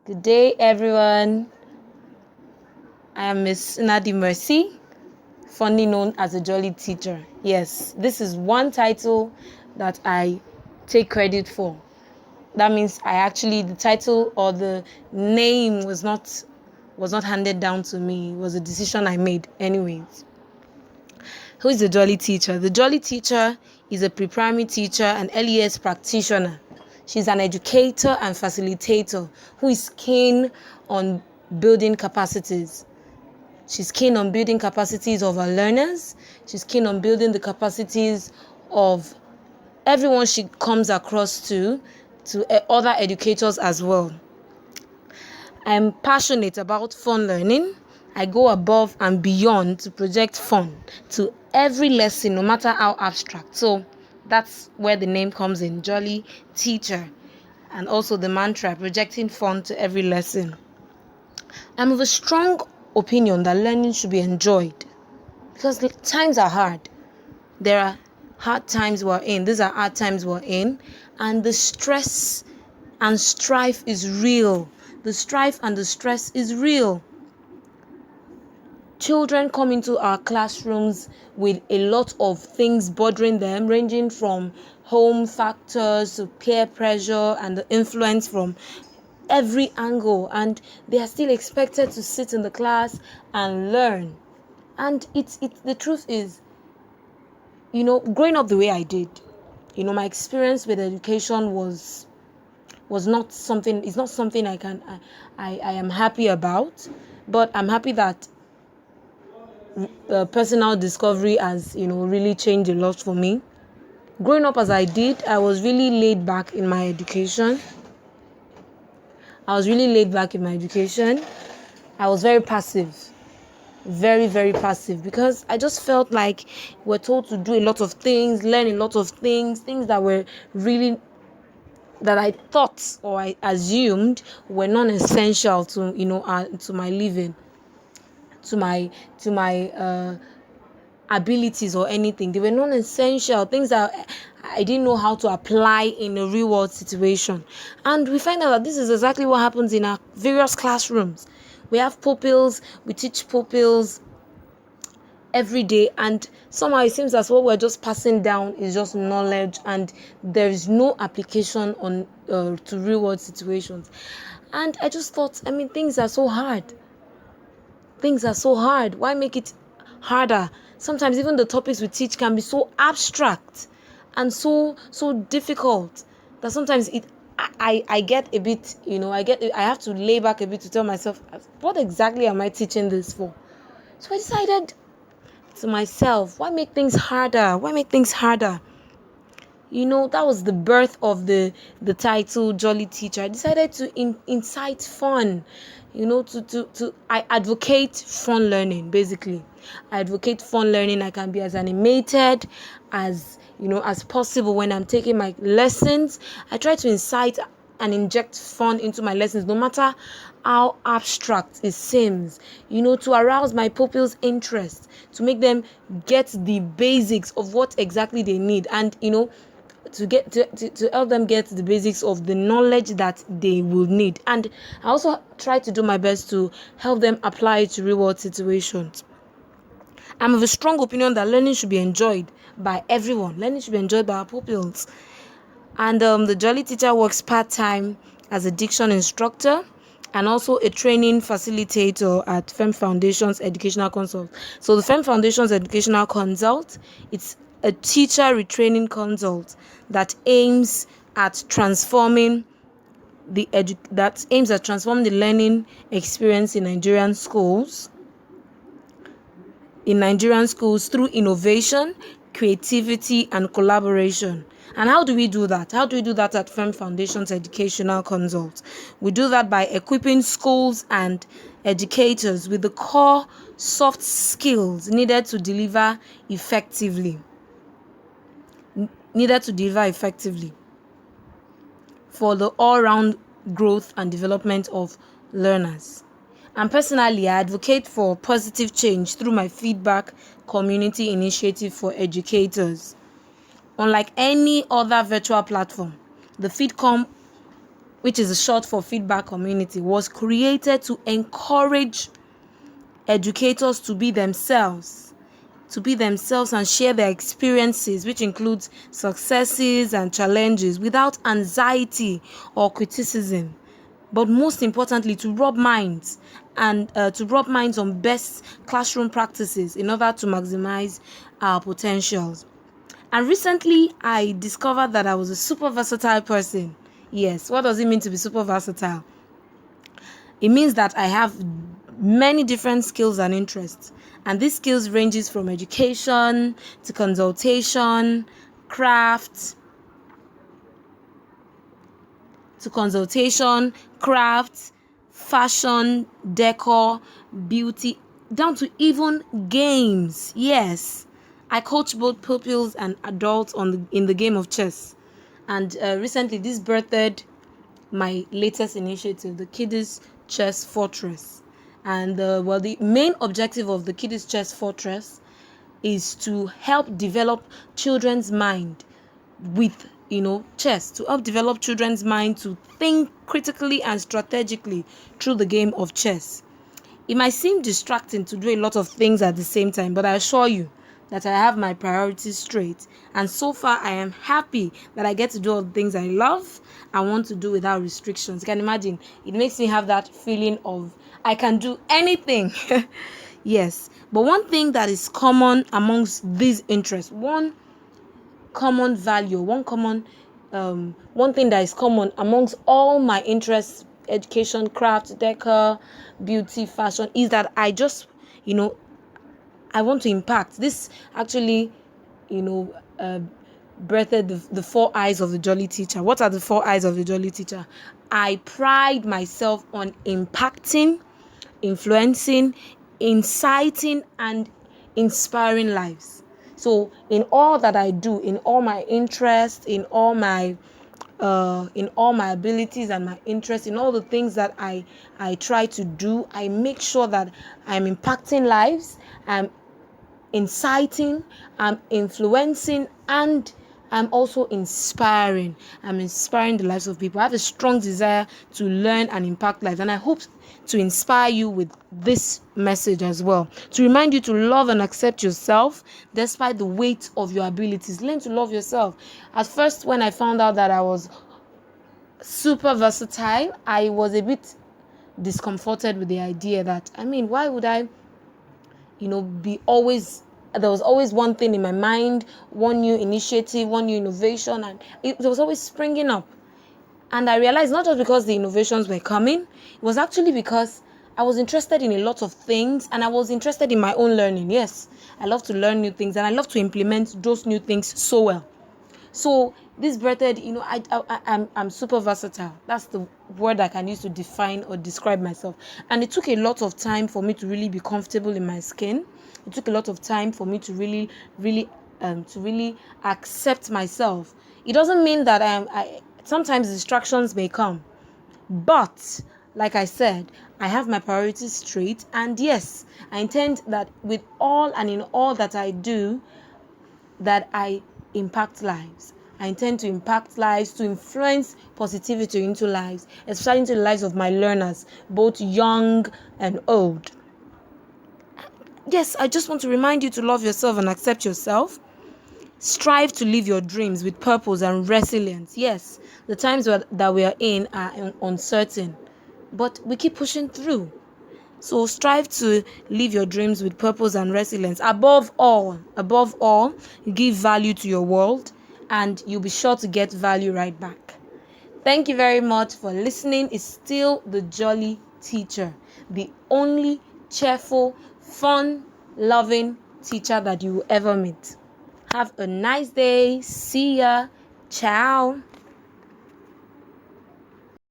Good day, everyone. I am Miss Nadi Mercy, fondly known as a Jolly Teacher. Yes, this is one title that I take credit for. That means the title or the name was not handed down to me. It was a decision I made anyways. Who is the Jolly Teacher? The Jolly Teacher is a pre-primary teacher and LES practitioner. She's an educator and facilitator who is keen on building capacities. She's keen on building capacities of her learners. She's keen on building the capacities of everyone she comes across to other educators as well. I'm passionate about fun learning. I go above and beyond to project fun to every lesson, no matter how abstract. So that's where the name comes in, Jolly Teacher. And also the mantra, projecting fun to every lesson. I'm of a strong opinion that learning should be enjoyed because times are hard. There are hard times we're in. These are hard times we're in. And the stress and strife is real. The strife and the stress is real. Children come into our classrooms with a lot of things bothering them, ranging from home factors to peer pressure and the influence from every angle, and they are still expected to sit in the class and learn. And it's the truth is, growing up the way I did, my experience with education was not something. It's not something I am happy about, but I'm happy that personal discovery has really changed a lot for me. Growing up as I did, I was really laid back in my education. I was very passive, very, very passive, because I just felt like we're told to do a lot of things, learn a lot of things that were really, that I thought or I assumed were non-essential to to my living, to my abilities or anything. They were non-essential things that I didn't know how to apply in a real world situation. And we find out that this is exactly what happens in our various classrooms. We have pupils, we teach pupils every day, and somehow it seems as what we're just passing down is just knowledge, and there is no application on to real world situations. And I just thought, things are so hard. Why make it harder? Sometimes even the topics we teach can be so abstract and so difficult that sometimes I get a bit, I have to lay back a bit to tell myself, what exactly am I teaching this for? So I decided to myself, why make things harder? That was the birth of the title Jolly Teacher. I decided to incite fun, I advocate fun learning. Basically, I advocate fun learning. I can be as animated as possible when I'm taking my lessons. I try to incite and inject fun into my lessons, no matter how abstract it seems, to arouse my pupils' interest, to make them get the basics of what exactly they need, and to help them get the basics of the knowledge that they will need. And I also try to do my best to help them apply it to real world situations. I'm of a strong opinion that learning should be enjoyed by everyone. Learning should be enjoyed by our pupils. And the Jolly Teacher works part-time as a diction instructor and also a training facilitator at FEM Foundation's Educational Consult. So the FEM Foundation's Educational Consult, it's a teacher retraining consult that aims at transforming the learning experience in Nigerian schools through innovation, creativity, and collaboration. And how do we do that? At FEM Foundation's Educational Consult? We do that by equipping schools and educators with the core soft skills needed to deliver effectively for the all-round growth and development of learners. And personally, I advocate for positive change through my feedback community initiative for educators. Unlike any other virtual platform, the FeedCom which is a short for feedback community, was created to encourage educators to be themselves and share their experiences, which includes successes and challenges, without anxiety or criticism. But most importantly, to rub minds on best classroom practices in order to maximize our potentials. And recently, I discovered that I was a super versatile person. Yes, what does it mean to be super versatile? It means that I have many different skills and interests. And these skills ranges from education to consultation, craft, fashion, decor, beauty, down to even games. Yes, I coach both pupils and adults in the game of chess. And recently, this birthed my latest initiative, the Kiddies Chess Fortress. And the main objective of the Kiddies Chess Fortress is to help develop children's mind with chess, to help develop children's mind to think critically and strategically through the game of chess. It might seem distracting to do a lot of things at the same time, but I assure you that I have my priorities straight, and so far I am happy that I get to do all the things I love and want to do without restrictions. You can imagine, it makes me have that feeling of I can do anything. Yes, but one thing that is common amongst these interests, one common value, one thing that is common amongst all my interests, education, craft, decor, beauty, fashion, is that I just I want to impact. This actually birthed the four eyes of the Jolly Teacher. What are the four eyes of the Jolly Teacher? I pride myself on impacting, influencing, inciting, and inspiring lives. So in all that I do, in all my interests, in all my abilities and my interests, in all the things that I try to do, I make sure that I'm impacting lives, I'm inciting, I'm influencing, and I'm also inspiring. I'm inspiring the lives of people. I have a strong desire to learn and impact lives, and I hope to inspire you with this message as well, to remind you to love and accept yourself despite the weight of your abilities. Learn to love yourself. At first, when I found out that I was super versatile, I was a bit discomforted with the idea that, why would I be always, there was always one thing in my mind, one new initiative, one new innovation, and it was always springing up. And I realized not just because the innovations were coming, it was actually because I was interested in a lot of things, and I was interested in my own learning. Yes, I love to learn new things, and I love to implement those new things so well. So this birthed, I'm super versatile. That's the word I can use to define or describe myself. And it took a lot of time for me to really be comfortable in my skin. It took a lot of time for me to really accept myself. It doesn't mean that sometimes distractions may come, but like I said, I have my priorities straight, and yes, I intend that with all and in all that I do, that I impact lives. I intend to impact lives, to influence positivity into lives, especially into the lives of my learners, both young and old. Yes, I just want to remind you to love yourself and accept yourself. Strive to live your dreams with purpose and resilience. Yes, the times that we are in are uncertain, but we keep pushing through. So strive to live your dreams with purpose and resilience. Above all, give value to your world, and you'll be sure to get value right back. Thank you very much for listening. It's still the Jolly Teacher, the only cheerful, fun, loving teacher that you will ever meet. Have a nice day. See ya. Ciao.